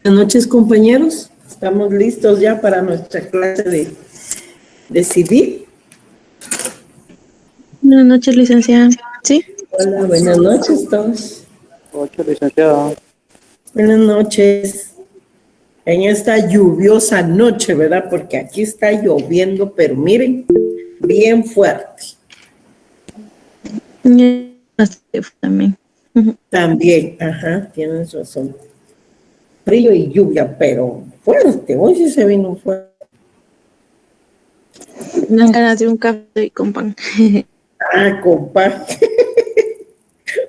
Buenas noches, compañeros. Estamos listos ya para nuestra clase de civil. Buenas noches, licenciada. ¿Sí? Hola, buenas noches todos. Buenas noches, licenciada. Buenas noches. En esta lluviosa noche, ¿verdad? Porque aquí está lloviendo, pero miren, bien fuerte. También. También, ajá, tienes razón. Frío y lluvia, pero fuerte. Hoy sí se vino fuerte. Me dan ganas de un café con pan. Ah, compa.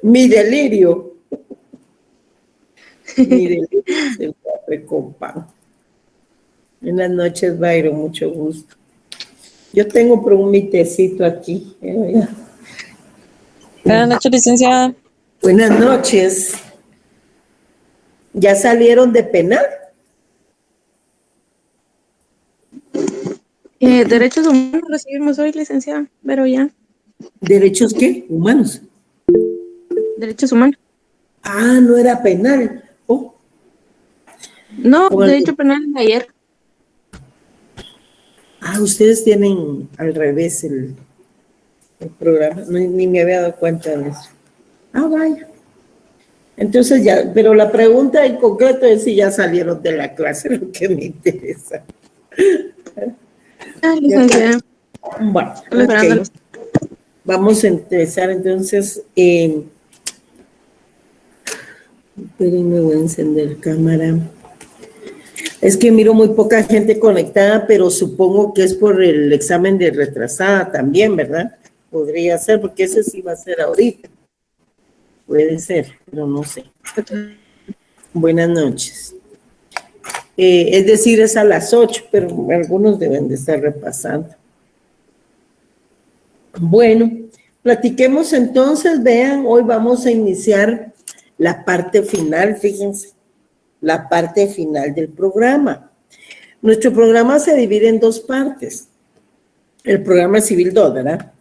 Mi delirio. Mi delirio es el café con pan. Buenas noches, Byron, mucho gusto. Yo tengo por un mitecito aquí. Buenas noches, licenciada. Buenas noches. ¿Ya salieron de penal? Derechos humanos recibimos hoy, licenciada, pero ya. ¿Derechos qué? Humanos. Derechos humanos. Ah, no era penal. Oh, No, bueno. derecho penal de ayer. Ah, ustedes tienen al revés el programa. No, ni me había dado cuenta de eso. Ah, vaya. Entonces ya, pero la pregunta en concreto es si ya salieron de la clase, lo que me interesa. Ah, licenciada. Bueno, Esperando. ok. Vamos a empezar entonces. Espérenme, voy a encender cámara. Es que miro muy poca gente conectada, pero supongo que es por el examen de retrasada también, ¿verdad? Podría ser, porque ese sí va a ser ahorita. Puede ser, pero no sé. Buenas noches. Es decir, es a las 8, pero algunos deben de estar repasando. Bueno, platiquemos entonces, vean, hoy vamos a iniciar la parte final, fíjense, la parte final del programa. Nuestro programa se divide en dos partes. El programa Civil 2, ¿verdad?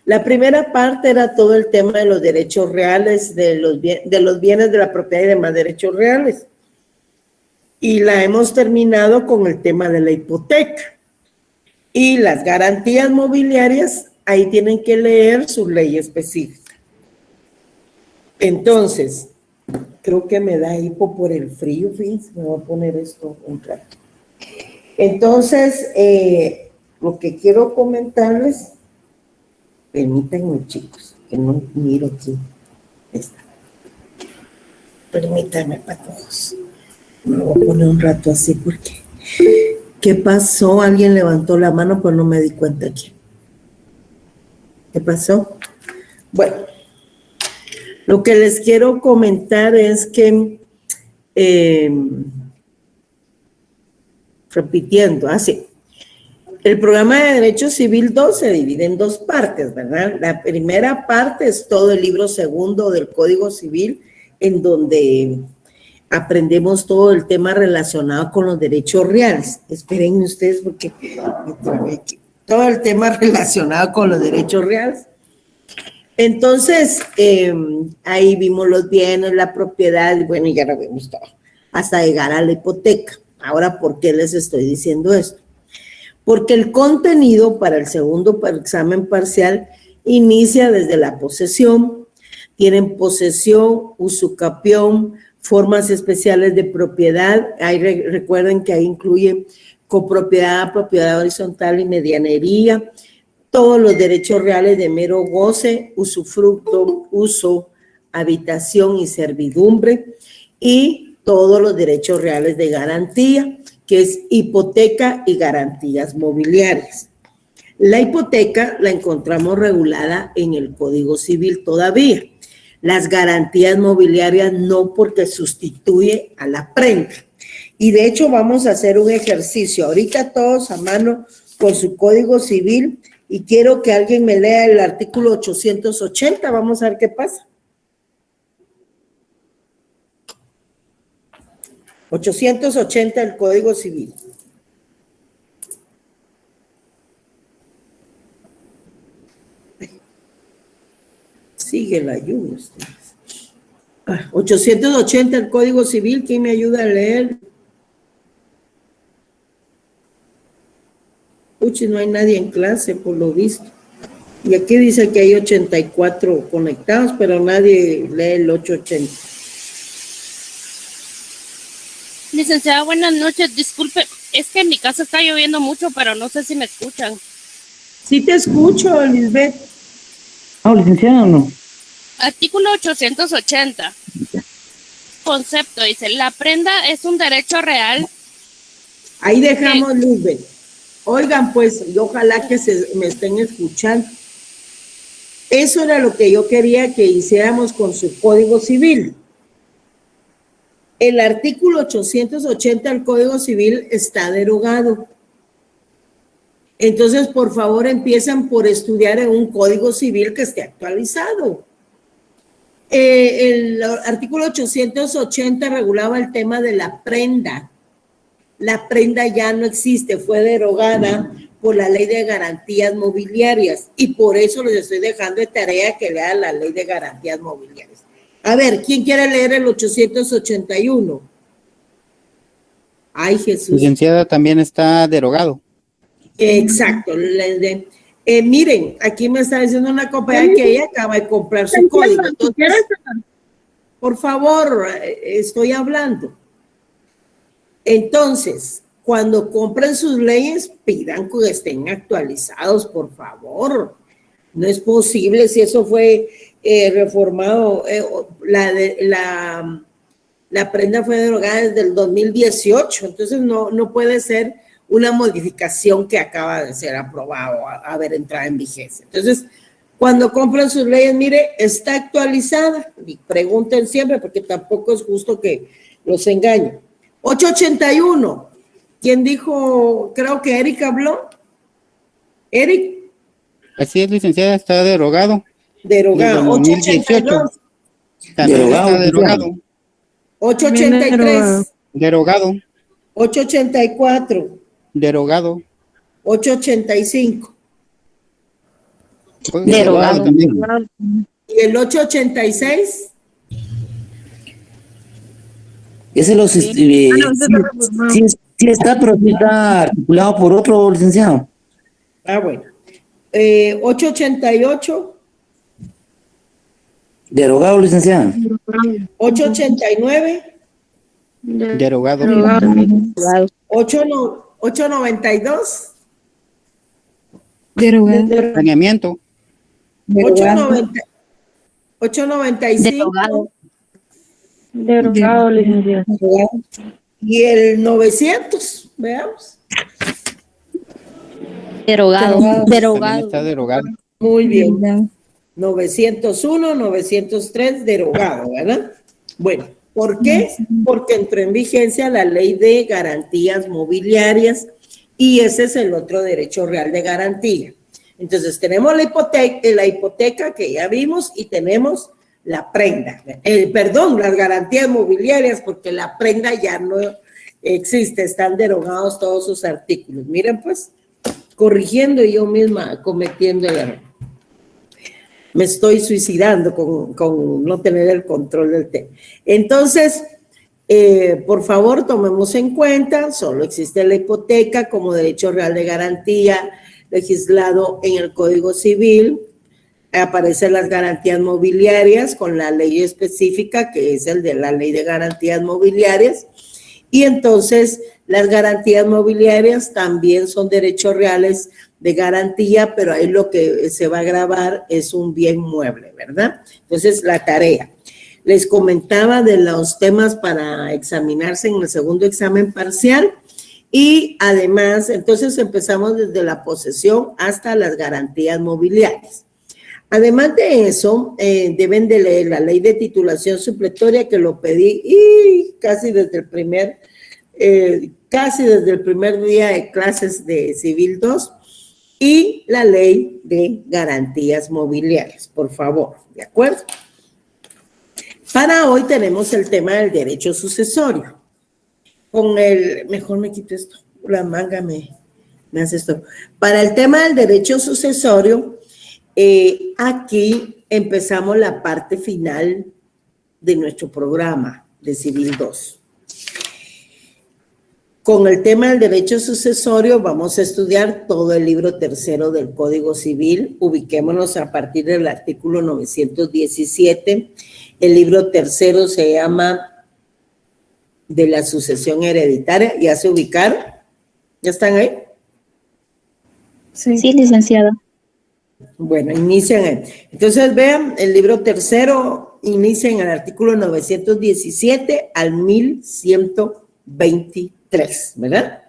La primera parte era todo el tema de los derechos reales, de los bienes de la propiedad y demás derechos reales. Y la hemos terminado con el tema de la hipoteca. Y las garantías mobiliarias, ahí tienen que leer su ley específica. Entonces, creo que me da hipo por el frío, fíjense, me voy a poner esto un rato. Entonces, lo que quiero comentarles, permítanme, chicos, que no miro aquí. Está. Permítanme, patojos. Me voy a poner un rato así porque... ¿Qué pasó? Alguien levantó la mano, pero no me di cuenta aquí. ¿Qué pasó? Bueno, lo que les quiero comentar es que, repitiendo, así. El programa de Derecho Civil 2 se divide en dos partes, ¿verdad? La primera parte es todo el libro segundo del Código Civil, en donde aprendemos todo el tema relacionado con los derechos reales. Espérenme ustedes porque me trabé aquí. Todo el tema relacionado con los derechos reales. Entonces, ahí vimos los bienes, la propiedad, y bueno, ya lo vimos todo, hasta llegar a la hipoteca. Ahora, ¿por qué les estoy diciendo esto? Porque el contenido para el segundo examen parcial inicia desde la posesión. Tienen posesión, usucapión, formas especiales de propiedad. Ahí recuerden que ahí incluye copropiedad, propiedad horizontal y medianería. Todos los derechos reales de mero goce, usufructo, uso, habitación y servidumbre. Y todos los derechos reales de garantía, que es hipoteca y garantías mobiliarias. La hipoteca la encontramos regulada en el Código Civil todavía. Las garantías mobiliarias no, porque sustituye a la prenda. Y de hecho vamos a hacer un ejercicio ahorita todos a mano con su Código Civil y quiero que alguien me lea el artículo 880, vamos a ver qué pasa. 880 del Código Civil. Sigue la lluvia ustedes. 880 el Código Civil, ¿quién me ayuda a leer? Uchi, no hay nadie en clase, por lo visto. Y aquí dice que hay 84 conectados, pero nadie lee el 880. Licenciada, buenas noches. Disculpe, es que en mi casa está lloviendo mucho, pero no sé si me escuchan. Sí te escucho, Lisbeth. Licenciada, no. Artículo 880. Concepto, dice, la prenda es un derecho real. Ahí dejamos, Lisbeth. Oigan, pues, y ojalá que me estén escuchando. Eso era lo que yo quería que hiciéramos con su Código Civil. El artículo 880 del Código Civil está derogado. Entonces, por favor, empiezan por estudiar en un Código Civil que esté actualizado. El artículo 880 regulaba el tema de la prenda. La prenda ya no existe, fue derogada por la Ley de Garantías Mobiliarias y por eso les estoy dejando de tarea que lean la Ley de Garantías Mobiliarias. A ver, ¿quién quiere leer el 881? Ay, Jesús. Licenciada, también está derogado. Exacto. Miren, aquí me está diciendo una compañera que ella acaba de comprar su código. Entonces, por favor, estoy hablando. Entonces, cuando compren sus leyes, pidan que estén actualizados, por favor. No es posible si eso fue reformado. La prenda fue derogada desde el 2018, entonces no puede ser una modificación que acaba de ser aprobado, haber entrado en vigencia. Entonces, cuando compren sus leyes, mire, está actualizada. Y pregunten siempre, porque tampoco es justo que los engañen. 881. ¿Quién dijo? Creo que Eric habló. Eric. Así es, licenciada, está derogado. Derogado. 818. También Derogado, está derogado. 883. Derogado. 884. Derogado. 885. Derogado también. ¿Y el 886? Ese lo sí está, pero sí está articulado por otro, licenciado. Ah, bueno. 888. Derogado, licenciado. 889. Derogado. 892. Derogado. Saneamiento. 895. Derogado, licenciado. Y el 900, veamos. Derogado. También está derogado. Muy bien. 901, 903, derogado, ¿verdad? Bueno, ¿por qué? Porque entró en vigencia la Ley de Garantías Mobiliarias y ese es el otro derecho real de garantía. Entonces, tenemos la hipoteca que ya vimos y tenemos la prenda. Perdón, las garantías mobiliarias, porque la prenda ya no existe, están derogados todos sus artículos. Miren, pues, corrigiendo y yo misma cometiendo el error. Me estoy suicidando con no tener el control del tema. Entonces, por favor, tomemos en cuenta, solo existe la hipoteca como derecho real de garantía legislado en el Código Civil. Aparecen las garantías mobiliarias con la ley específica, que es el de la Ley de Garantías Mobiliarias. Y entonces, las garantías mobiliarias también son derechos reales de garantía, pero ahí lo que se va a grabar es un bien mueble, ¿verdad? Entonces, la tarea. Les comentaba de los temas para examinarse en el segundo examen parcial y además, entonces empezamos desde la posesión hasta las garantías mobiliarias. Además de eso, deben de leer la ley de titulación supletoria que lo pedí y casi desde el primer día de clases de Civil 2 y la ley de garantías mobiliarias, por favor, ¿de acuerdo? Para hoy tenemos el tema del derecho sucesorio. Mejor me quito esto, la manga me hace esto. Para el tema del derecho sucesorio, aquí empezamos la parte final de nuestro programa de Civil 2. Con el tema del derecho sucesorio vamos a estudiar todo el libro tercero del Código Civil. Ubiquémonos a partir del artículo 917. El libro tercero se llama de la sucesión hereditaria. ¿Ya se ubicaron? ¿Ya están ahí? Sí. Sí, licenciada. Bueno, inician. Entonces vean, el libro tercero inicia en el artículo 917 al 1123, ¿verdad?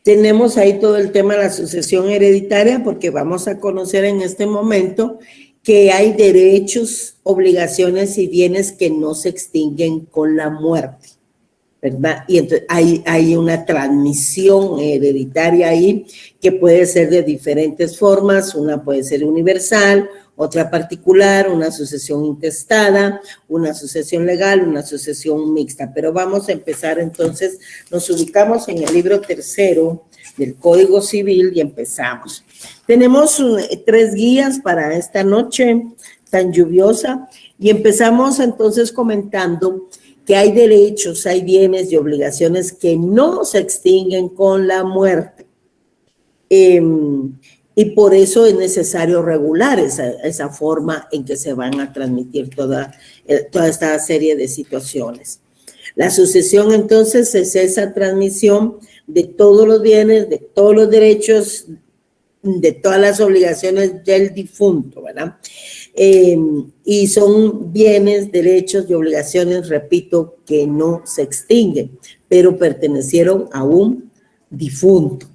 Tenemos ahí todo el tema de la sucesión hereditaria porque vamos a conocer en este momento que hay derechos, obligaciones y bienes que no se extinguen con la muerte, ¿verdad? Y entonces hay una transmisión hereditaria ahí que puede ser de diferentes formas. Una puede ser universal, otra particular, una sucesión intestada, una sucesión legal, una sucesión mixta. Pero vamos a empezar entonces, nos ubicamos en el libro tercero del Código Civil y empezamos. Tenemos 3 guías para esta noche tan lluviosa y empezamos entonces comentando que hay derechos, hay bienes y obligaciones que no se extinguen con la muerte. Y por eso es necesario regular esa forma en que se van a transmitir toda esta serie de situaciones. La sucesión entonces es esa transmisión de todos los bienes, de todos los derechos, de todas las obligaciones del difunto, ¿verdad? Y son bienes, derechos y obligaciones, repito, que no se extinguen, pero pertenecieron a un difunto.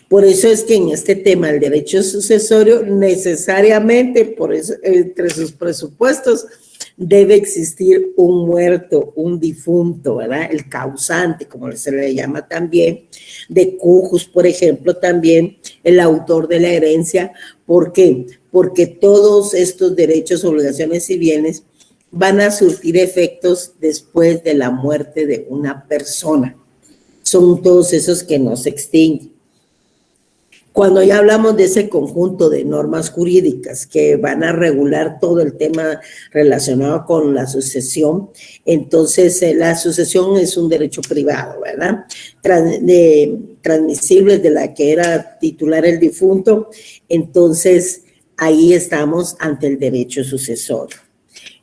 Por eso es que en este tema el derecho sucesorio necesariamente, por eso, entre sus presupuestos, debe existir un muerto, un difunto, ¿verdad? El causante, como se le llama también, de cujus, por ejemplo, también el autor de la herencia. ¿Por qué? Porque todos estos derechos, obligaciones y bienes van a surtir efectos después de la muerte de una persona. Son todos esos que no se extinguen. Cuando ya hablamos de ese conjunto de normas jurídicas que van a regular todo el tema relacionado con la sucesión, entonces la sucesión es un derecho privado, ¿verdad? Transmisible de la que era titular el difunto, entonces ahí estamos ante el derecho sucesorio.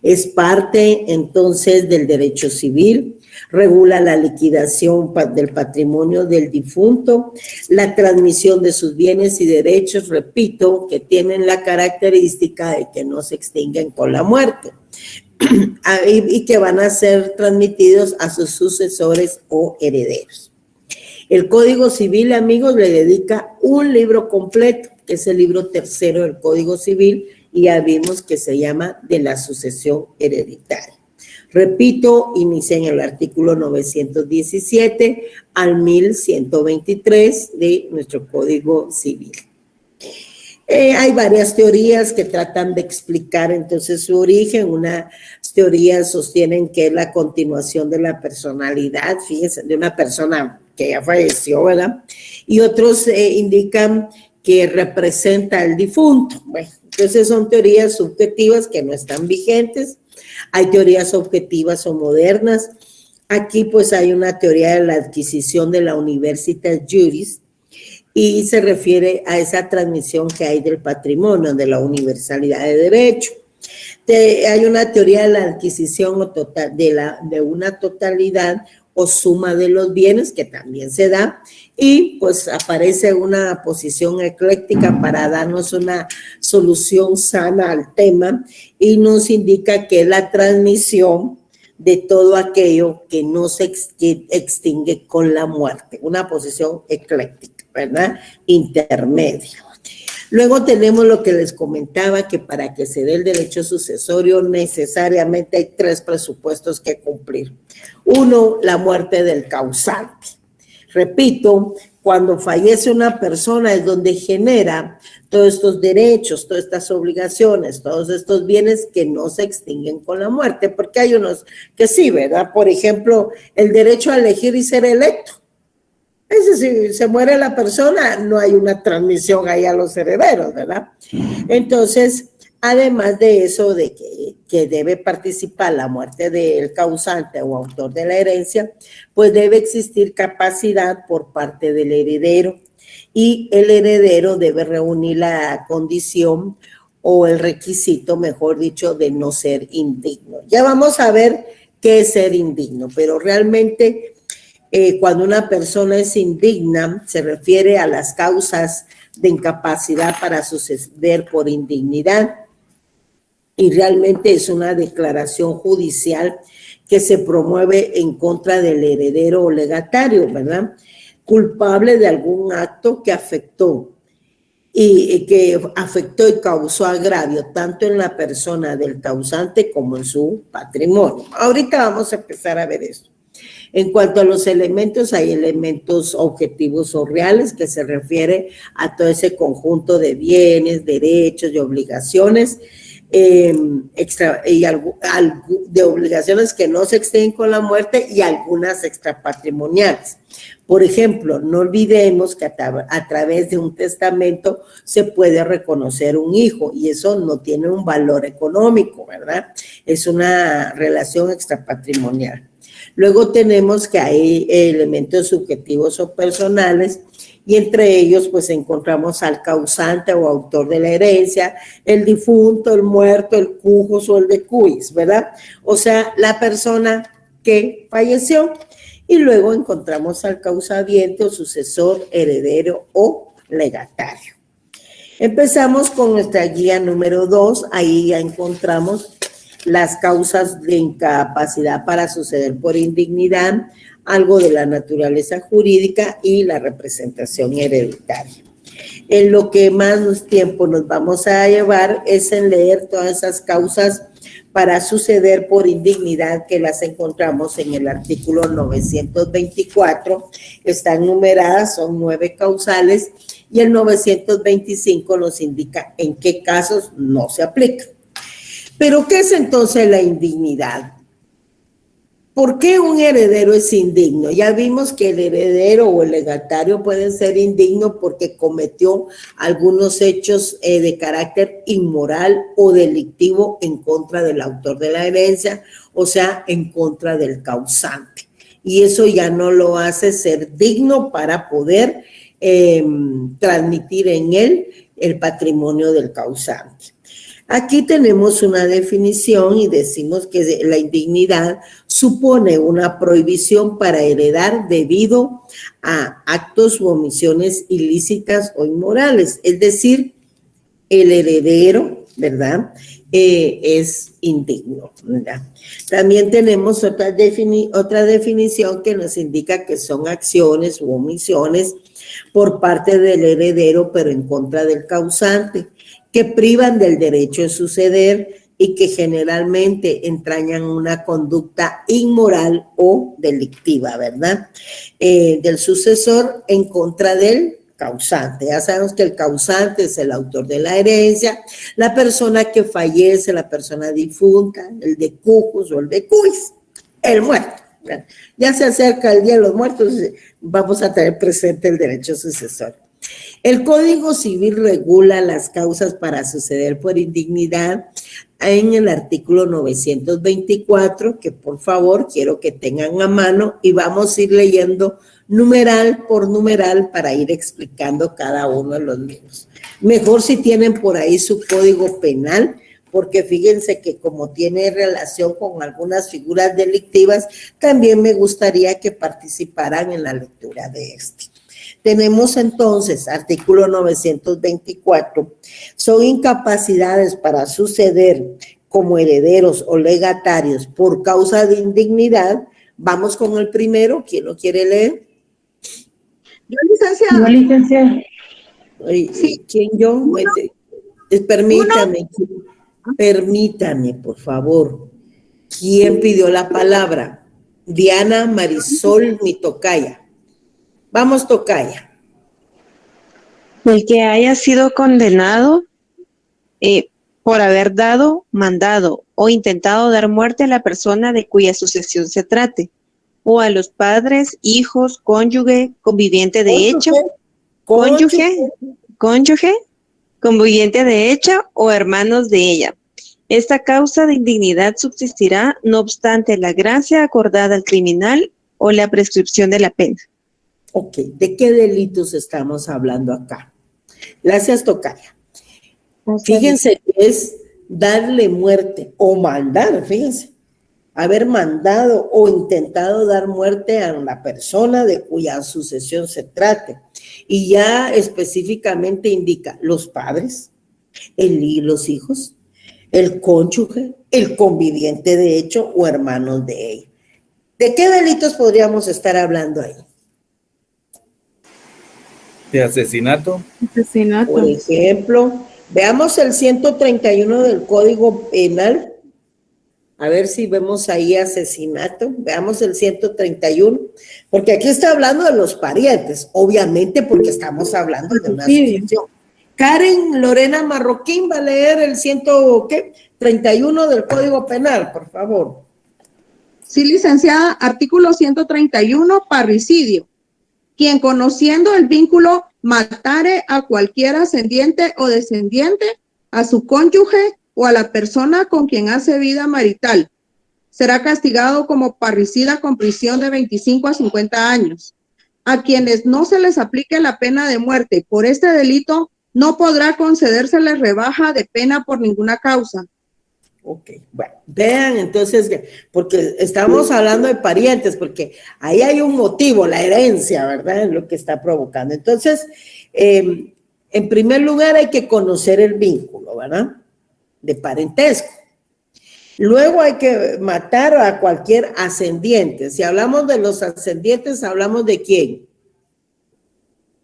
Es parte entonces del derecho civil, regula la liquidación del patrimonio del difunto, la transmisión de sus bienes y derechos, repito, que tienen la característica de que no se extinguen con la muerte y que van a ser transmitidos a sus sucesores o herederos. El Código Civil, amigos, le dedica un libro completo, que es el libro tercero del Código Civil, y ya vimos que se llama de la sucesión hereditaria. Repito, inicia en el artículo 917 al 1123 de nuestro Código Civil. Hay varias teorías que tratan de explicar entonces su origen. Unas teorías sostienen que es la continuación de la personalidad, fíjense, de una persona que ya falleció, ¿verdad? Y otros indican que representa al difunto. Bueno, entonces son teorías subjetivas que no están vigentes. Hay teorías objetivas o modernas. Aquí pues hay una teoría de la adquisición de la Universitas Juris y se refiere a esa transmisión que hay del patrimonio, de la universalidad de derecho. Hay una teoría de la adquisición de una totalidad o suma de los bienes que también se da, y pues aparece una posición ecléctica para darnos una solución sana al tema y nos indica que es la transmisión de todo aquello que no se extingue con la muerte, una posición ecléctica, ¿verdad? Intermedia. Luego tenemos lo que les comentaba, que para que se dé el derecho sucesorio necesariamente hay 3 presupuestos que cumplir. 1, la muerte del causante. Repito, cuando fallece una persona es donde genera todos estos derechos, todas estas obligaciones, todos estos bienes que no se extinguen con la muerte, porque hay unos que sí, ¿verdad? Por ejemplo, el derecho a elegir y ser electo. Si se muere la persona, no hay una transmisión ahí a los herederos, ¿verdad? Entonces, Además de eso, de que debe participar la muerte del causante o autor de la herencia, pues debe existir capacidad por parte del heredero y el heredero debe reunir la condición o el requisito, mejor dicho, de no ser indigno. Ya vamos a ver qué es ser indigno, pero realmente cuando una persona es indigna se refiere a las causas de incapacidad para suceder por indignidad. Y realmente es una declaración judicial que se promueve en contra del heredero o legatario, ¿verdad? Culpable de algún acto que afectó y causó agravio tanto en la persona del causante como en su patrimonio. Ahorita vamos a empezar a ver eso. En cuanto a los elementos, hay elementos objetivos o reales que se refiere a todo ese conjunto de bienes, derechos y obligaciones de obligaciones que no se exceden con la muerte y algunas extrapatrimoniales. Por ejemplo, no olvidemos que a través de un testamento se puede reconocer un hijo y eso no tiene un valor económico, ¿verdad? Es una relación extrapatrimonial. Luego tenemos que hay elementos subjetivos o personales y entre ellos pues encontramos al causante o autor de la herencia, el difunto, el muerto, el cujos o el decuis, ¿verdad? O sea, la persona que falleció. Y luego encontramos al causaviente o sucesor, heredero o legatario. Empezamos con nuestra guía número 2, ahí ya encontramos las causas de incapacidad para suceder por indignidad, algo de la naturaleza jurídica y la representación hereditaria. En lo que más tiempo nos vamos a llevar es en leer todas esas causas para suceder por indignidad que las encontramos en el artículo 924, están numeradas, son 9 causales y el 925 nos indica en qué casos no se aplica. Pero, ¿qué es entonces la indignidad? ¿Por qué un heredero es indigno? Ya vimos que el heredero o el legatario pueden ser indigno porque cometió algunos hechos de carácter inmoral o delictivo en contra del autor de la herencia, o sea, en contra del causante. Y eso ya no lo hace ser digno para poder transmitir en él el patrimonio del causante. Aquí tenemos una definición y decimos que la indignidad supone una prohibición para heredar debido a actos u omisiones ilícitas o inmorales. Es decir, el heredero, ¿verdad?, es indigno, ¿verdad? También tenemos otra definición que nos indica que son acciones u omisiones por parte del heredero, pero en contra del causante, que privan del derecho de suceder y que generalmente entrañan una conducta inmoral o delictiva, ¿verdad? Del sucesor en contra del causante. Ya sabemos que el causante es el autor de la herencia, la persona que fallece, la persona difunta, el de cujos o el de cuis, el muerto. Ya se acerca el Día de los Muertos, vamos a tener presente el derecho sucesorio. El Código Civil regula las causas para suceder por indignidad en el artículo 924, que por favor quiero que tengan a mano y vamos a ir leyendo numeral por numeral para ir explicando cada uno de los libros. Mejor si tienen por ahí su código penal, porque fíjense que como tiene relación con algunas figuras delictivas, también me gustaría que participaran en la lectura de este. Tenemos entonces, artículo 924, son incapacidades para suceder como herederos o legatarios por causa de indignidad. Vamos con el primero, ¿quién lo quiere leer? Yo, licenciada. Yo, licenciada. Sí. ¿Quién yo? Permítame, por favor. ¿Quién pidió la palabra? Diana Marisol, mi tocaya. Vamos, tocaya. El que haya sido condenado por haber dado, mandado o intentado dar muerte a la persona de cuya sucesión se trate, o a los padres, hijos, cónyuge, conviviente de hecho, cónyuge, conviviente de ella o hermanos de ella. Esta causa de indignidad subsistirá, no obstante la gracia acordada al criminal o la prescripción de la pena. Ok, ¿de qué delitos estamos hablando acá? Gracias, tocaya. Fíjense que es darle muerte o mandar, fíjense, haber mandado o intentado dar muerte a la persona de cuya sucesión se trate. Y ya específicamente indica los padres, los hijos, el cónyuge, el conviviente de hecho o hermanos de ella. ¿De qué delitos podríamos estar hablando ahí? De asesinato. Asesinato. Por ejemplo, veamos el 131 del Código Penal. A ver si vemos ahí asesinato. Veamos el 131, porque aquí está hablando de los parientes, obviamente porque estamos hablando de una sucesión. Karen Lorena Marroquín va a leer el 131 del Código Penal, por favor. Sí, licenciada, artículo 131, parricidio. Quien conociendo el vínculo matare a cualquier ascendiente o descendiente, a su cónyuge o a la persona con quien hace vida marital, será castigado como parricida con prisión de 25 a 50 años. A quienes no se les aplique la pena de muerte por este delito, no podrá concedérseles rebaja de pena por ninguna causa. Ok, bueno, vean entonces, porque estamos hablando de parientes, porque ahí hay un motivo, la herencia, ¿verdad? Es lo que está provocando. Entonces, en primer lugar hay que conocer el vínculo, ¿verdad? De parentesco. Luego hay que matar a cualquier ascendiente. Si hablamos de los ascendientes, hablamos de quién.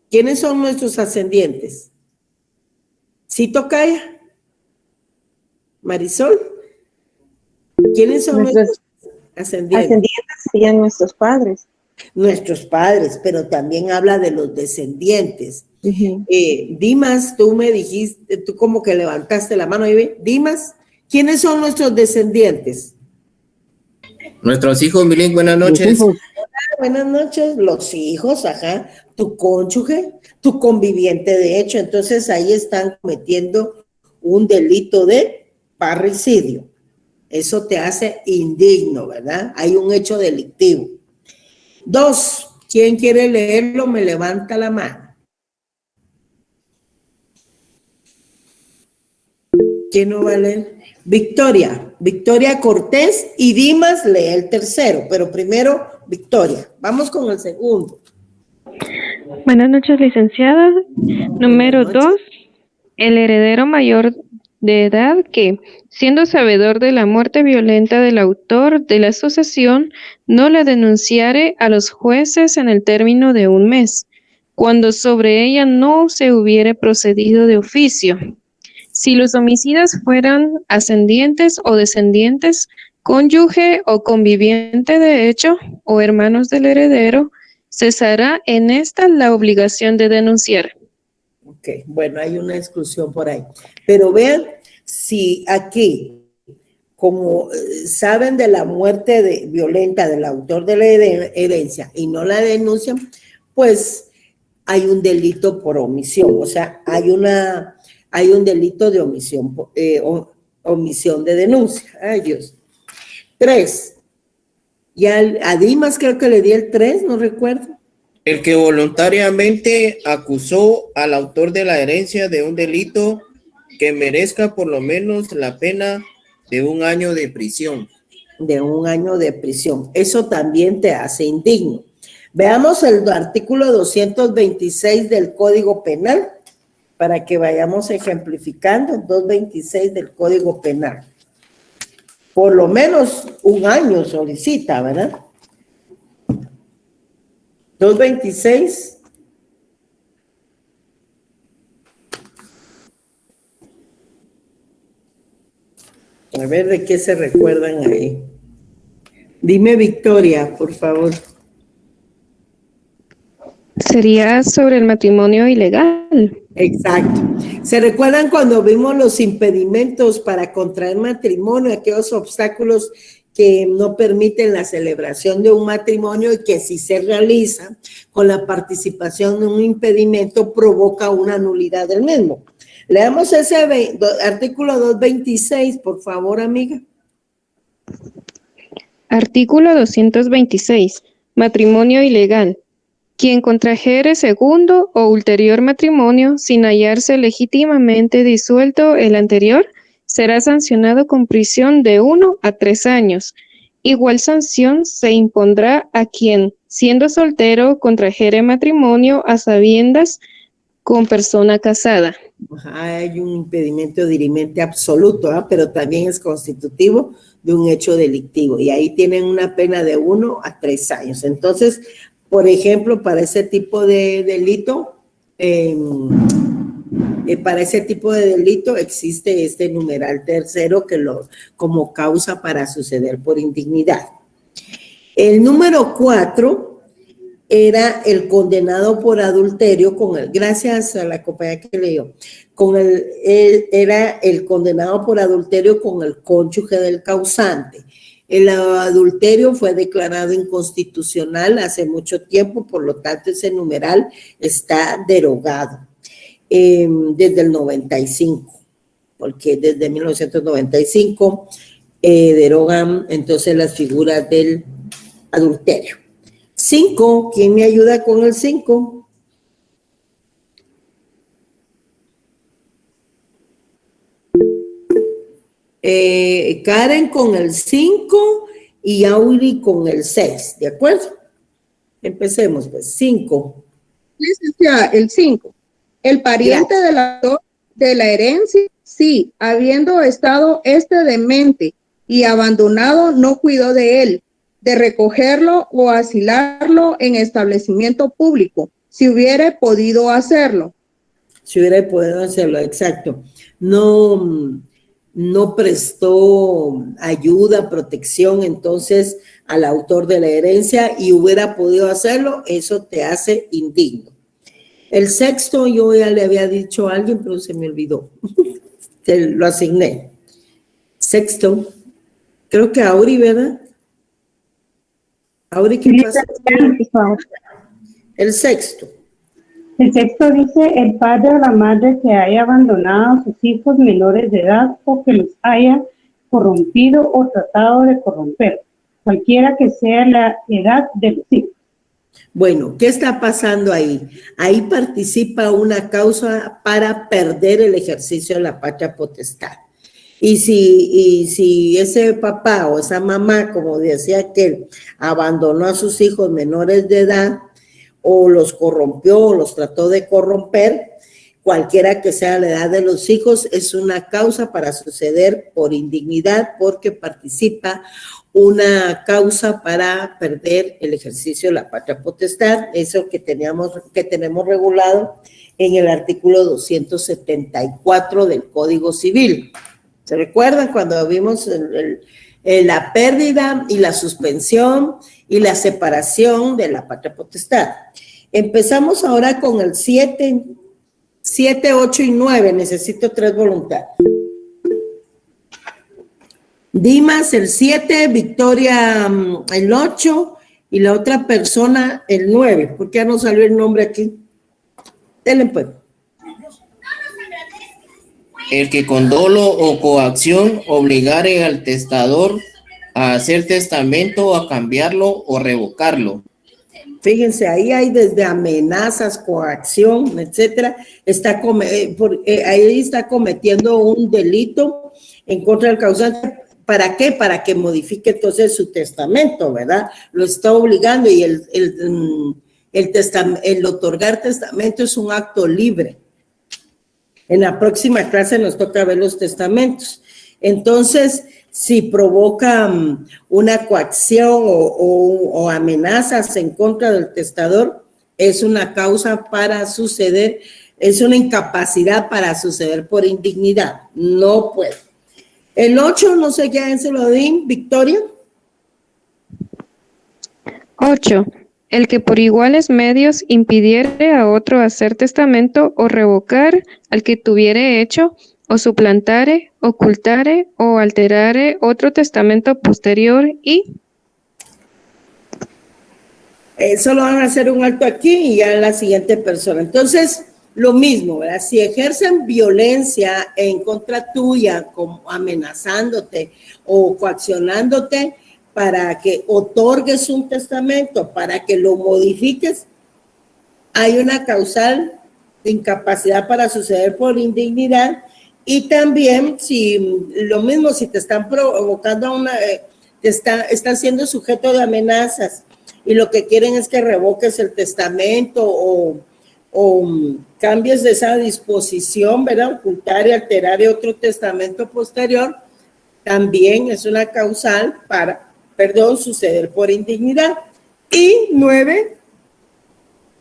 ¿Quiénes son nuestros ascendientes? ¿Sí, tocaya? Marisol, ¿quiénes son nuestros ascendientes? Ascendientes serían nuestros padres. Nuestros padres, pero también habla de los descendientes. Dimas, tú me dijiste, tú como que levantaste la mano y Dimas, ¿quiénes son nuestros descendientes? Nuestros hijos, Milín, buenas noches. Hola, buenas noches, los hijos, ajá, tu cónyuge, tu conviviente de hecho, entonces ahí están cometiendo un delito de parricidio. Eso te hace indigno, ¿verdad? Hay un hecho delictivo. 2, ¿quién quiere leerlo? Me levanta la mano. ¿Quién no va a leer? Victoria Cortés y Dimas lee el tercero, pero primero Victoria. Vamos con el segundo. Buenas noches, licenciada. Número 2, el heredero mayor de edad que, siendo sabedor de la muerte violenta del autor de la sucesión, no la denunciare a los jueces en el término de 1 mes, cuando sobre ella no se hubiere procedido de oficio. Si los homicidas fueran ascendientes o descendientes, cónyuge o conviviente de hecho, o hermanos del heredero, cesará en esta la obligación de denunciar. Ok, bueno, hay una exclusión por ahí. Pero vean, si aquí, como saben de la muerte violenta del autor de la herencia y no la denuncian, pues hay un delito por omisión, o sea, hay un delito de omisión, omisión de denuncia. Ay, Dios. 3. Ya a Dimas creo que le di el 3, no recuerdo. El que voluntariamente acusó al autor de la herencia de un delito que merezca por lo menos la pena de 1 año de prisión. De 1 año de prisión. Eso también te hace indigno. Veamos el artículo 226 del Código Penal para que vayamos ejemplificando. 226 del Código Penal. Por lo menos 1 año solicita, ¿verdad? 226. A ver de qué se recuerdan ahí. Dime, Victoria, por favor. Sería sobre el matrimonio ilegal. Exacto. ¿Se recuerdan cuando vimos los impedimentos para contraer matrimonio, aquellos obstáculos que no permiten la celebración de un matrimonio y que si se realiza con la participación de un impedimento provoca una nulidad del mismo? Leamos ese artículo 226, por favor, amiga. Artículo 226. Matrimonio ilegal. Quien contrajere segundo o ulterior matrimonio sin hallarse legítimamente disuelto el anterior, será sancionado con prisión de 1 a 3 años. Igual sanción se impondrá a quien, siendo soltero, contrajere matrimonio a sabiendas con persona casada. Hay un impedimento dirimente absoluto, pero también es constitutivo de un hecho delictivo, y ahí tienen una pena de 1 a 3 años. Entonces, por ejemplo, para ese tipo de delito, existe este numeral tercero como causa para suceder por indignidad. El número 4 era el condenado por adulterio gracias a la compañía que leyó, era el condenado por adulterio con el cónyuge del causante. El adulterio fue declarado inconstitucional hace mucho tiempo, por lo tanto ese numeral está derogado desde el 95, porque desde 1995 derogan entonces las figuras del adulterio. 5, ¿quién me ayuda con el 5? Karen con el 5 y Auri con el 6, ¿de acuerdo? Empecemos, pues, 5. Licenciada, el 5. El pariente del autor de la herencia, sí, habiendo estado demente y abandonado, no cuidó de él, de recogerlo o asilarlo en establecimiento público, si hubiera podido hacerlo. Si hubiera podido hacerlo, exacto. No prestó ayuda, protección, entonces, al autor de la herencia y hubiera podido hacerlo, eso te hace indigno. El 6, yo ya le había dicho a alguien, pero se me olvidó. Lo asigné. 6, creo que Auri, ¿verdad? Auri, ¿qué pasa? El 6. El 6 dice: el padre o la madre que haya abandonado a sus hijos menores de edad o que los haya corrompido o tratado de corromper, cualquiera que sea la edad de los hijos. Bueno, ¿qué está pasando ahí? Ahí participa una causa para perder el ejercicio de la patria potestad. Y si ese papá o esa mamá, como decía aquel, abandonó a sus hijos menores de edad o los corrompió o los trató de corromper, cualquiera que sea la edad de los hijos, es una causa para suceder por indignidad, porque participa una causa para perder el ejercicio de la patria potestad, eso que tenemos regulado en el artículo 274 del Código Civil. ¿Se recuerdan cuando vimos la pérdida y la suspensión y la separación de la patria potestad? Empezamos ahora con el 7, 8 y 9. Necesito 3 voluntarios. Dimas el 7, Victoria el 8 y la otra persona el 9. ¿Por qué no salió el nombre aquí? Denle pues. El que con dolo o coacción obligare al testador a hacer testamento, a cambiarlo o revocarlo. Fíjense, ahí hay desde amenazas, coacción, etcétera. Ahí está cometiendo un delito en contra del causante. ¿Para qué? Para que modifique entonces su testamento, ¿verdad? Lo está obligando, y el otorgar testamento es un acto libre. En la próxima clase nos toca ver los testamentos. Entonces, si provoca una coacción o amenazas en contra del testador, es una causa para suceder, es una incapacidad para suceder por indignidad. No puede. El 8, no sé quién se lo di, Victoria. 8. El que por iguales medios impidiere a otro hacer testamento o revocar al que tuviere hecho, o suplantare, ocultare o alterare otro testamento posterior y... Solo van a hacer un alto aquí y ya la siguiente persona. Entonces, lo mismo, ¿verdad? Si ejercen violencia en contra tuya, como amenazándote o coaccionándote para que otorgues un testamento, para que lo modifiques, hay una causal de incapacidad para suceder por indignidad. Y también, si lo mismo, si te están provocando están siendo sujeto de amenazas y lo que quieren es que revoques el testamento o cambies de esa disposición, ¿verdad? Ocultar y alterar otro testamento posterior, también es una causal para, suceder por indignidad. Y 9,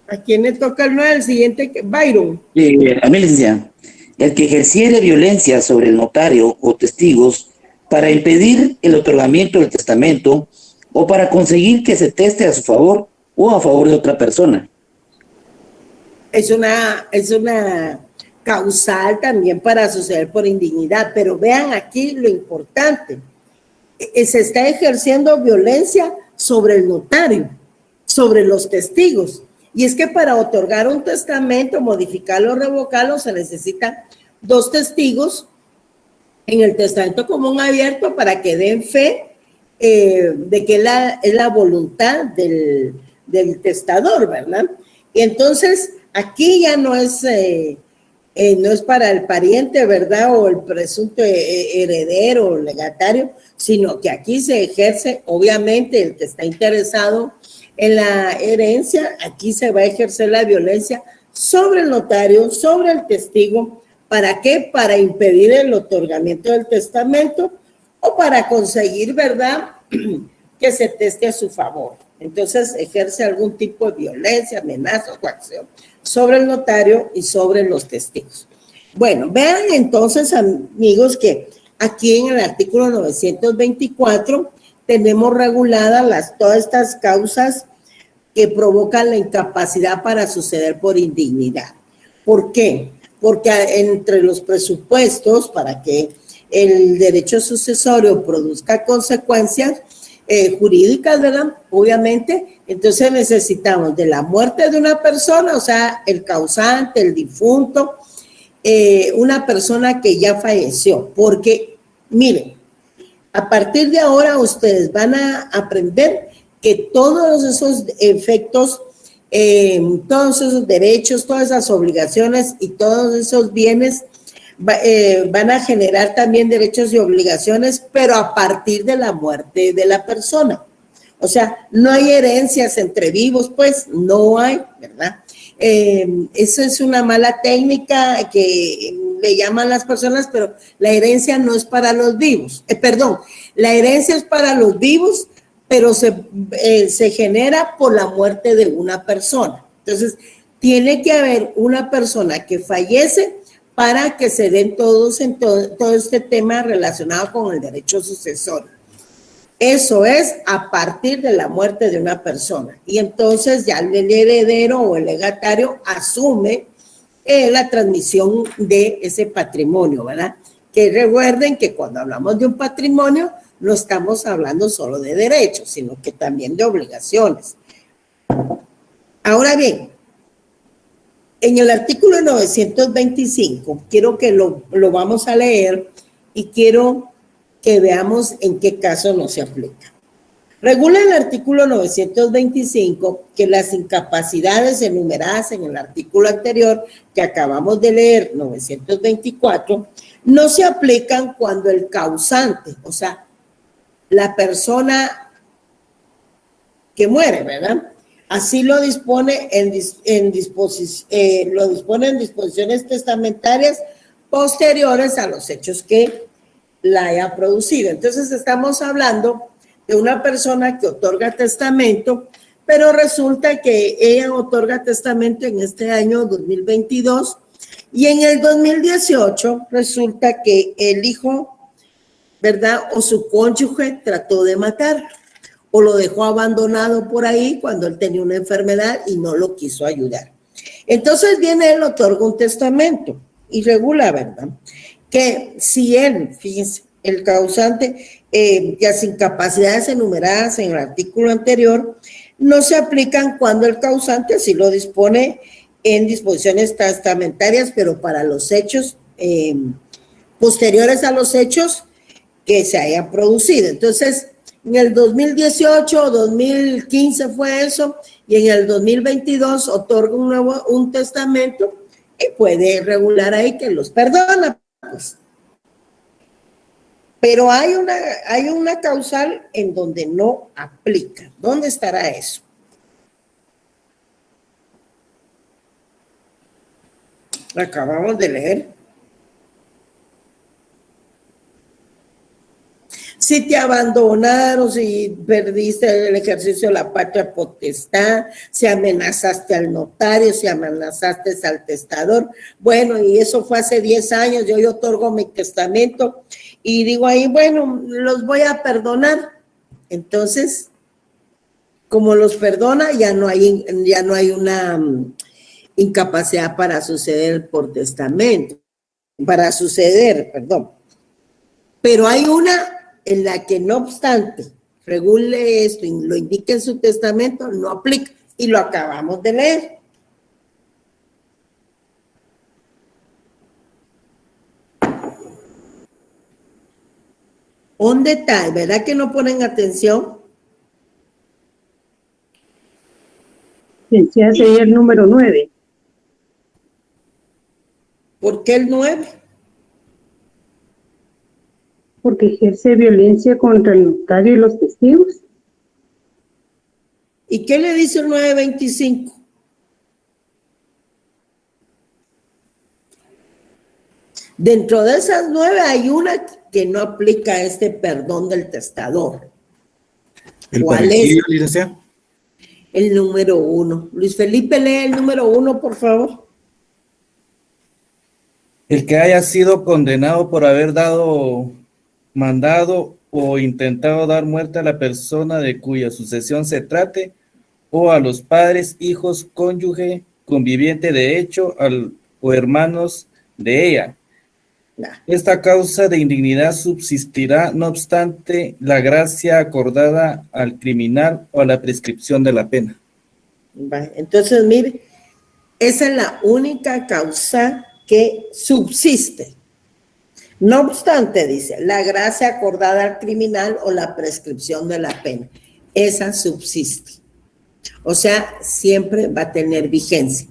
¿a quién le toca el 9? El siguiente, Byron. A mí, licenciada. El que ejerciere violencia sobre el notario o testigos para impedir el otorgamiento del testamento o para conseguir que se teste a su favor o a favor de otra persona. Es una causal también para suceder por indignidad, pero vean aquí lo importante. Se está ejerciendo violencia sobre el notario, sobre los testigos. Y es que para otorgar un testamento, modificarlo o revocarlo, se necesitan 2 testigos en el testamento común abierto para que den fe de que es la voluntad del testador, ¿verdad? Y entonces aquí ya no es para el pariente, ¿verdad? O el presunto heredero o legatario, sino que aquí se ejerce, obviamente, el que está interesado en la herencia, aquí se va a ejercer la violencia sobre el notario, sobre el testigo. ¿Para qué? Para impedir el otorgamiento del testamento o para conseguir, ¿verdad?, que se teste a su favor. Entonces ejerce algún tipo de violencia, amenaza o coacción sobre el notario y sobre los testigos. Bueno, vean entonces, amigos, que aquí en el artículo 924 tenemos reguladas todas estas causas que provocan la incapacidad para suceder por indignidad. ¿Por qué? Porque entre los presupuestos, para que el derecho sucesorio produzca consecuencias jurídicas, ¿verdad? Obviamente, entonces necesitamos de la muerte de una persona, o sea, el causante, el difunto, una persona que ya falleció. Porque, miren, a partir de ahora ustedes van a aprender que todos esos efectos, todos esos derechos, todas esas obligaciones y todos esos bienes van a generar también derechos y obligaciones, pero a partir de la muerte de la persona. O sea, no hay herencias entre vivos, pues no hay, ¿verdad? Eso es una mala técnica que le llaman las personas, pero la herencia no es para los vivos. La herencia es para los vivos, pero se genera por la muerte de una persona. Entonces, tiene que haber una persona que fallece para que se den todo este tema relacionado con el derecho sucesorio. Eso es a partir de la muerte de una persona. Y entonces ya el heredero o el legatario asume la transmisión de ese patrimonio, ¿verdad? Que recuerden que cuando hablamos de un patrimonio, no estamos hablando solo de derechos, sino que también de obligaciones. Ahora bien, en el artículo 925, quiero que lo vamos a leer y quiero que veamos en qué caso no se aplica. Regula el artículo 925 que las incapacidades enumeradas en el artículo anterior que acabamos de leer, 924, no se aplican cuando el causante, o sea, la persona que muere, ¿verdad? Así lo dispone en disposiciones testamentarias posteriores a los hechos que la haya producido. Entonces estamos hablando de una persona que otorga testamento, pero resulta que ella otorga testamento en este año 2022 y en el 2018 resulta que el hijo, ¿verdad?, o su cónyuge trató de matar o lo dejó abandonado por ahí cuando él tenía una enfermedad y no lo quiso ayudar. Entonces viene él, otorga un testamento y regula, ¿verdad?, que si él, fíjense, el causante, las incapacidades enumeradas en el artículo anterior no se aplican cuando el causante, así lo dispone en disposiciones testamentarias, pero para los hechos posteriores a los hechos que se hayan producido. Entonces, en el 2018 o 2015 fue eso, y en el 2022 otorga un testamento y puede regular ahí que los perdona, pues. Pero hay una causal en donde no aplica. ¿Dónde estará eso? Acabamos de leer. Si te abandonaron, si perdiste el ejercicio de la patria potestad, si amenazaste al notario, si amenazaste al testador, bueno, y eso fue hace 10 años, yo otorgo mi testamento y digo ahí, bueno, los voy a perdonar. Entonces, como los perdona, ya no hay una incapacidad para suceder por testamento, perdón. Pero hay una en la que no obstante regule esto y lo indique en su testamento, no aplica, y lo acabamos de leer. Un detalle, ¿verdad que no ponen atención? Licenciada, sería el número 9. ¿Por qué el 9? Porque ejerce violencia contra el notario y los testigos. ¿Y qué le dice el 925? Dentro de esas 9 hay una que no aplica este perdón del testador. ¿Cuál es? Licenciada. El número 1. Luis Felipe, lee el número 1, por favor. El que haya sido condenado por haber dado, mandado o intentado dar muerte a la persona de cuya sucesión se trate, o a los padres, hijos, cónyuge, conviviente de hecho, o hermanos de ella. Esta causa de indignidad subsistirá, no obstante, la gracia acordada al criminal o a la prescripción de la pena. Entonces, mire, esa es la única causa que subsiste. No obstante, dice, la gracia acordada al criminal o la prescripción de la pena. Esa subsiste. O sea, siempre va a tener vigencia.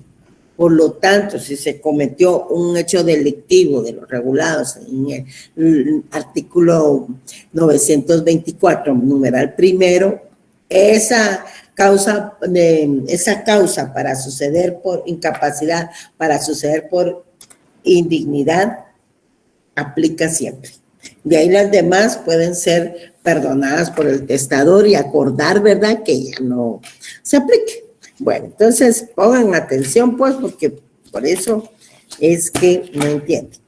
Por lo tanto, si se cometió un hecho delictivo de los regulados en el artículo 924, numeral primero, esa causa para suceder por incapacidad, para suceder por indignidad, aplica siempre. De ahí las demás pueden ser perdonadas por el testador y acordar, ¿verdad?, que ya no se aplique. Bueno, entonces pongan atención, pues, porque por eso es que no entienden.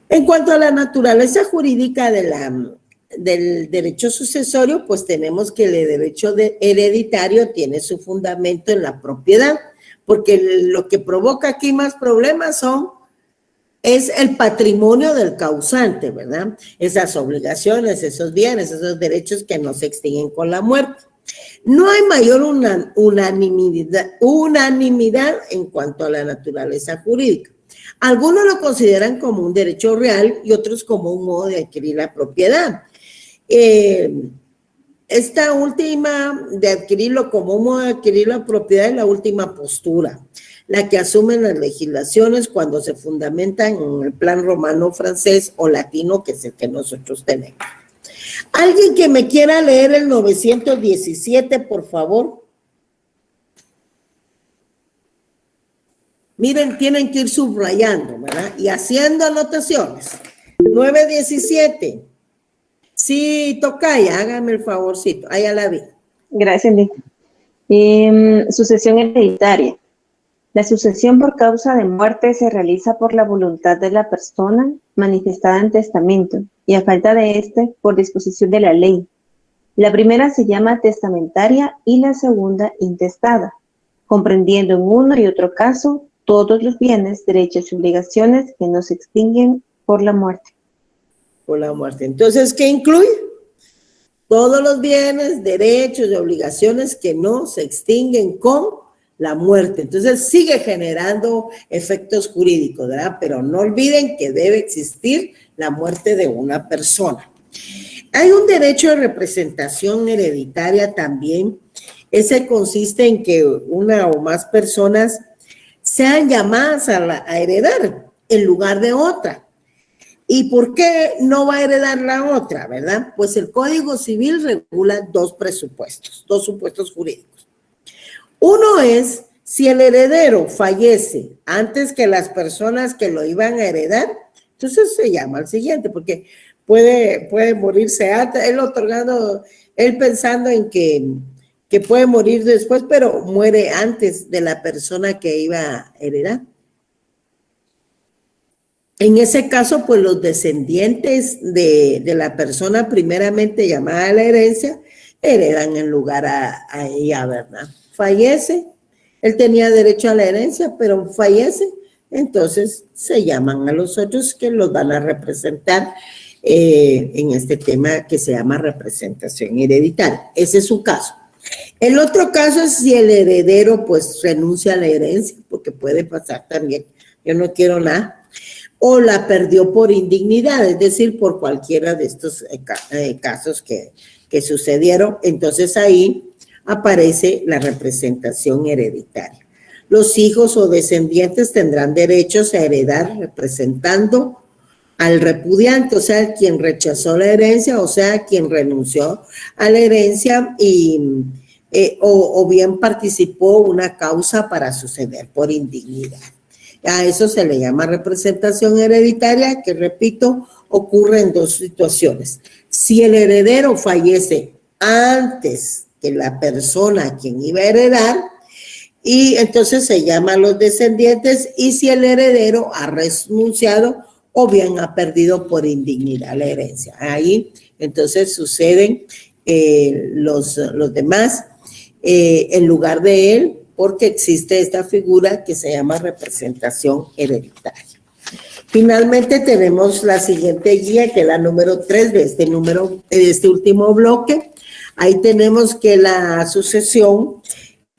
En cuanto a la naturaleza jurídica del derecho sucesorio, pues tenemos que el derecho hereditario tiene su fundamento en la propiedad, porque lo que provoca aquí más problemas es el patrimonio del causante, ¿verdad? Esas obligaciones, esos bienes, esos derechos que no se extinguen con la muerte. No hay mayor unanimidad en cuanto a la naturaleza jurídica. Algunos lo consideran como un derecho real y otros como un modo de adquirir la propiedad. Esta última, de adquirirlo como un modo de adquirir la propiedad, es la última postura, la que asumen las legislaciones cuando se fundamentan en el plan romano, francés o latino, que es el que nosotros tenemos. ¿Alguien que me quiera leer el 917, por favor? Miren, tienen que ir subrayando, ¿verdad? Y haciendo anotaciones. 917. Sí, tocaya, hágame el favorcito. Allá la vi. Gracias, sucesión hereditaria. La sucesión por causa de muerte se realiza por la voluntad de la persona manifestada en testamento y a falta de éste por disposición de la ley. La primera se llama testamentaria y la segunda intestada, comprendiendo en uno y otro caso todos los bienes, derechos y obligaciones que no se extinguen por la muerte. Por la muerte. Entonces, ¿qué incluye? Todos los bienes, derechos y obligaciones que no se extinguen con la muerte. Entonces sigue generando efectos jurídicos, ¿verdad? Pero no olviden que debe existir la muerte de una persona. Hay un derecho de representación hereditaria también. Ese consiste en que una o más personas sean llamadas a heredar en lugar de otra. ¿Y por qué no va a heredar la otra, verdad? Pues el Código Civil regula dos supuestos jurídicos. Uno es si el heredero fallece antes que las personas que lo iban a heredar, entonces se llama al siguiente, porque puede morirse antes, él pensando en que puede morir después, pero muere antes de la persona que iba a heredar. En ese caso, pues los descendientes de la persona primeramente llamada a la herencia heredan en lugar a ella, ¿verdad? Fallece, él tenía derecho a la herencia, pero fallece, entonces se llaman a los otros que los van a representar en este tema que se llama representación hereditaria. Ese es su caso. El otro caso es si el heredero pues renuncia a la herencia, porque puede pasar también, yo no quiero nada, o la perdió por indignidad, es decir, por cualquiera de estos casos que sucedieron. Entonces ahí aparece la representación hereditaria. Los hijos o descendientes tendrán derechos a heredar representando al repudiante, o sea, quien rechazó la herencia, o sea, quien renunció a la herencia o bien participó una causa para suceder por indignidad. A eso se le llama representación hereditaria, que repito, ocurre en dos situaciones. Si el heredero fallece antes que la persona a quien iba a heredar, y entonces se llama a los descendientes, y si el heredero ha renunciado o bien ha perdido por indignidad la herencia. Ahí entonces suceden los demás en lugar de él, porque existe esta figura que se llama representación hereditaria. Finalmente tenemos la siguiente guía, que es la número 3 de este último bloque. Ahí tenemos que la sucesión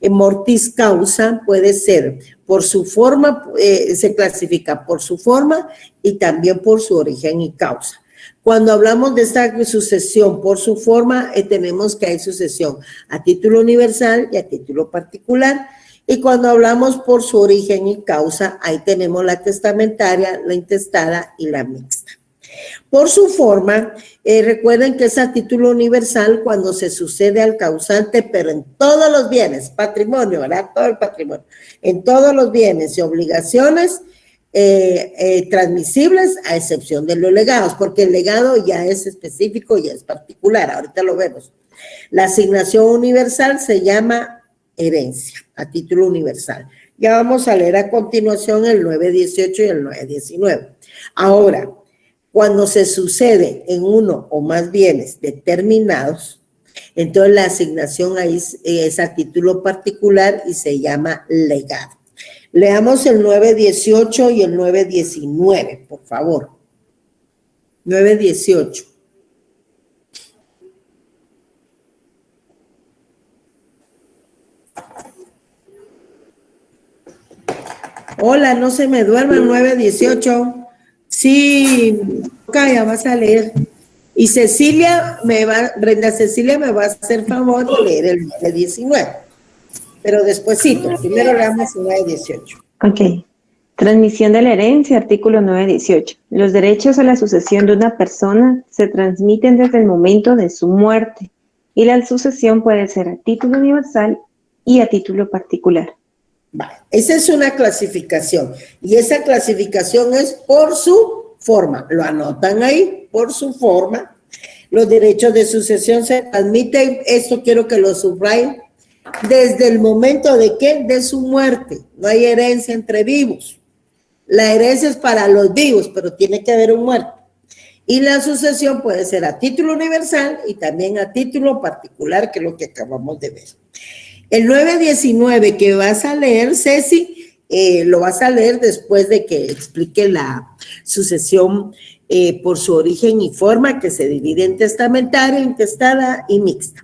mortis causa puede ser por su forma, se clasifica por su forma y también por su origen y causa. Cuando hablamos de esta sucesión por su forma, tenemos que hay sucesión a título universal y a título particular. Y cuando hablamos por su origen y causa, ahí tenemos la testamentaria, la intestada y la mixta. Por su forma, recuerden que es a título universal cuando se sucede al causante, pero en todos los bienes, patrimonio, ¿verdad? Todo el patrimonio, en todos los bienes y obligaciones transmisibles, a excepción de los legados, porque el legado ya es específico, ya es particular, ahorita lo vemos. La asignación universal se llama herencia, a título universal. Ya vamos a leer a continuación el 918 y el 919. Ahora, cuando se sucede en uno o más bienes determinados, entonces la asignación ahí es a título particular y se llama legado. Leamos el 918 y el 919, por favor. 918. Hola, no se me duerman, 918. Sí, ya vas a leer. Y Brenda Cecilia me va a hacer favor de leer el 919. Pero despuesito, primero leamos el 918. Ok. Transmisión de la herencia, artículo 918. Los derechos a la sucesión de una persona se transmiten desde el momento de su muerte y la sucesión puede ser a título universal y a título particular. Vale, esa es una clasificación y esa clasificación es por su forma. Lo anotan ahí, por su forma. Los derechos de sucesión se transmiten, esto quiero que lo subrayen, desde el momento de ¿qué? De su muerte. No hay herencia entre vivos. La herencia es para los vivos, pero tiene que haber un muerto. Y la sucesión puede ser a título universal y también a título particular, que es lo que acabamos de ver. El 919 que vas a leer, Ceci, lo vas a leer después de que explique la sucesión por su origen y forma, que se divide en testamentaria, intestada y mixta.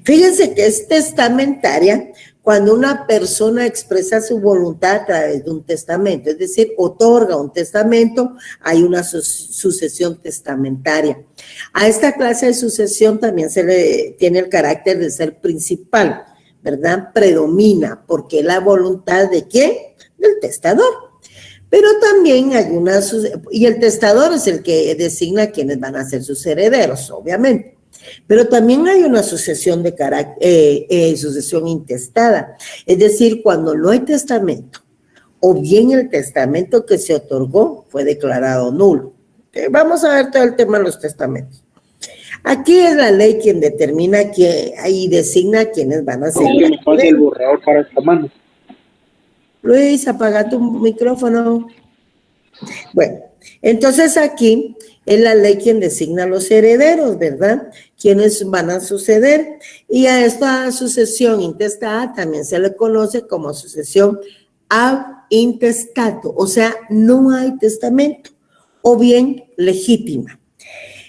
Fíjense que es testamentaria cuando una persona expresa su voluntad a través de un testamento, es decir, otorga un testamento, hay una sucesión testamentaria. A esta clase de sucesión también se le tiene el carácter de ser principal, ¿verdad? Predomina, porque la voluntad ¿de quién? Del testador. Pero también hay y el testador es el que designa quiénes van a ser sus herederos, obviamente. Pero también hay una sucesión de sucesión intestada, es decir, cuando no hay testamento, o bien el testamento que se otorgó fue declarado nulo. Vamos a ver todo el tema de los testamentos. Aquí es la ley quien determina y designa quiénes van a ser. Me pasa el borrador para esta mano. Luis, apaga tu micrófono. Bueno, entonces aquí es la ley quien designa a los herederos, ¿verdad? Quienes van a suceder. Y a esta sucesión intestada también se le conoce como sucesión ab intestato, o sea, no hay testamento, o bien legítima.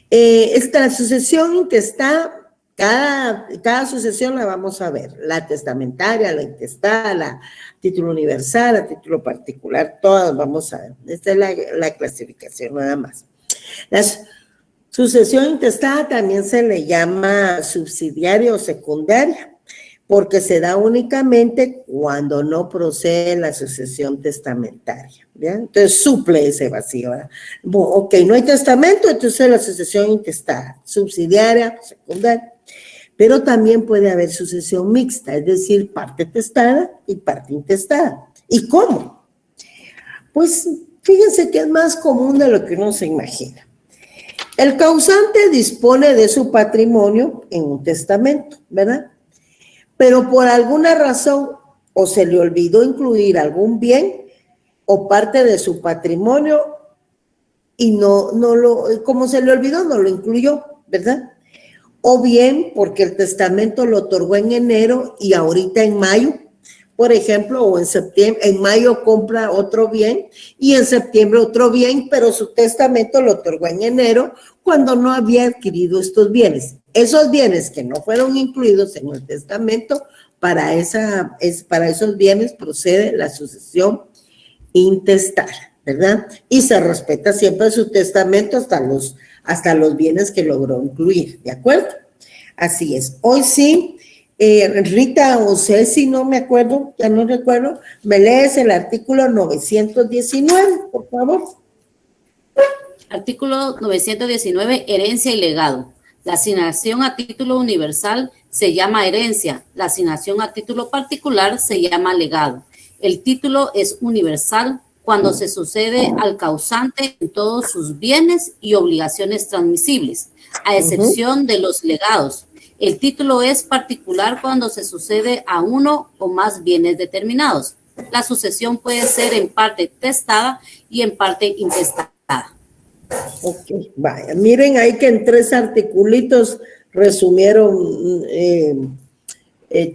Esta sucesión intestada, cada sucesión la vamos a ver, la testamentaria, la intestada, la título universal, a título particular, todas vamos a ver. Esta es la clasificación nada más. La sucesión intestada también se le llama subsidiaria o secundaria, porque se da únicamente cuando no procede la sucesión testamentaria. ¿Bien? Entonces suple ese vacío. ¿Verdad? Ok, no hay testamento, entonces la sucesión intestada, subsidiaria, secundaria. Pero también puede haber sucesión mixta, es decir, parte testada y parte intestada. ¿Y cómo? Pues fíjense que es más común de lo que uno se imagina. El causante dispone de su patrimonio en un testamento, ¿verdad? Pero por alguna razón o se le olvidó incluir algún bien o parte de su patrimonio y como se le olvidó, no lo incluyó, ¿verdad? O bien porque el testamento lo otorgó en enero y ahorita en mayo, por ejemplo, o en septiembre, en mayo compra otro bien y en septiembre otro bien, pero su testamento lo otorgó en enero cuando no había adquirido estos bienes. Esos bienes que no fueron incluidos en el testamento, para esos bienes procede la sucesión intestada, ¿verdad? Y se respeta siempre su testamento hasta los bienes que logró incluir, ¿de acuerdo? Así es. Hoy sí, Rita o Ceci, no me acuerdo, ya no recuerdo, me lees el artículo 919, por favor. Artículo 919, herencia y legado. La asignación a título universal se llama herencia, la asignación a título particular se llama legado. El título es universal cuando se sucede al causante en todos sus bienes y obligaciones transmisibles, a excepción de los legados. El título es particular cuando se sucede a uno o más bienes determinados. La sucesión puede ser en parte testada y en parte intestada. Ok, vaya, miren ahí que en 3 articulitos resumieron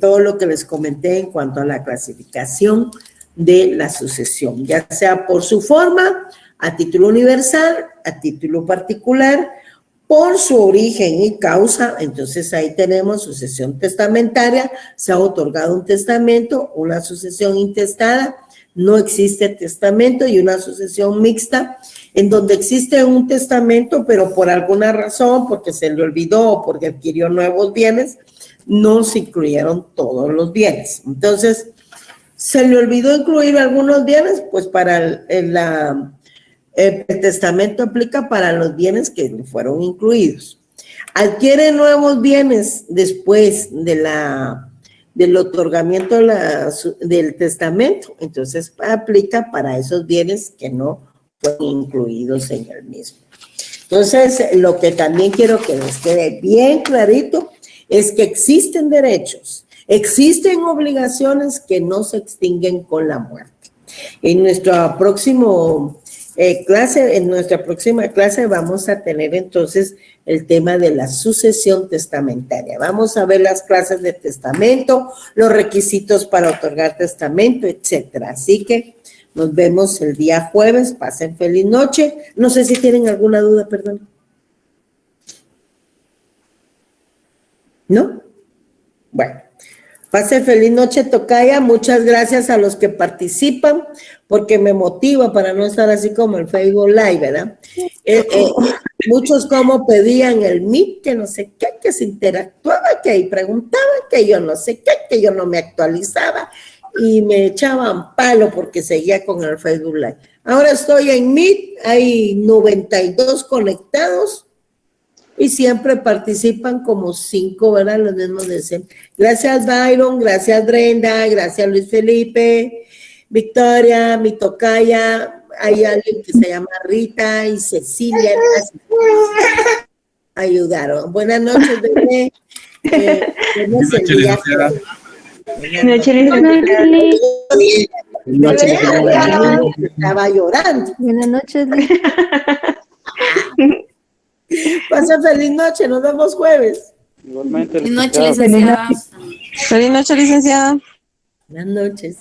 todo lo que les comenté en cuanto a la clasificación de la sucesión, ya sea por su forma, a título universal, a título particular, por su origen y causa. Entonces ahí tenemos sucesión testamentaria, se ha otorgado un testamento, una sucesión intestada, no existe testamento, y una sucesión mixta, en donde existe un testamento, pero por alguna razón, porque se le olvidó o porque adquirió nuevos bienes, no se incluyeron todos los bienes. Entonces, se le olvidó incluir algunos bienes, pues para el testamento aplica para los bienes que fueron incluidos. Adquiere nuevos bienes después del otorgamiento del testamento, entonces aplica para esos bienes que no fueron incluidos en el mismo. Entonces, lo que también quiero que les quede bien clarito es que existen derechos, existen obligaciones que no se extinguen con la muerte. En nuestra próxima clase vamos a tener entonces el tema de la sucesión testamentaria. Vamos a ver las clases de testamento, los requisitos para otorgar testamento, etcétera. Así que nos vemos el día jueves. Pasen feliz noche. No sé si tienen alguna duda, perdón. ¿No? Bueno, Pase feliz noche, tocaya. Muchas gracias a los que participan, porque me motiva para no estar así como el Facebook Live, ¿verdad? Muchos como pedían el Meet, que no sé qué, que se interactuaba, que preguntaban, que yo no sé qué, que yo no me actualizaba, y me echaban palo porque seguía con el Facebook Live. Ahora estoy en Meet, hay 92 conectados, y siempre participan como 5, ¿verdad? Los mismos de siempre. Gracias, Byron, gracias, Brenda, gracias, Luis Felipe, Victoria, mi tocaya, hay alguien que se llama Rita y Cecilia, gracias. Ayudaron. Buenas noches, bebé. Buenas noches, estaba llorando. Buenas noches, Pasa feliz noche, nos vemos jueves. Feliz noche, licenciada. Feliz noche, licenciada. Buenas noches.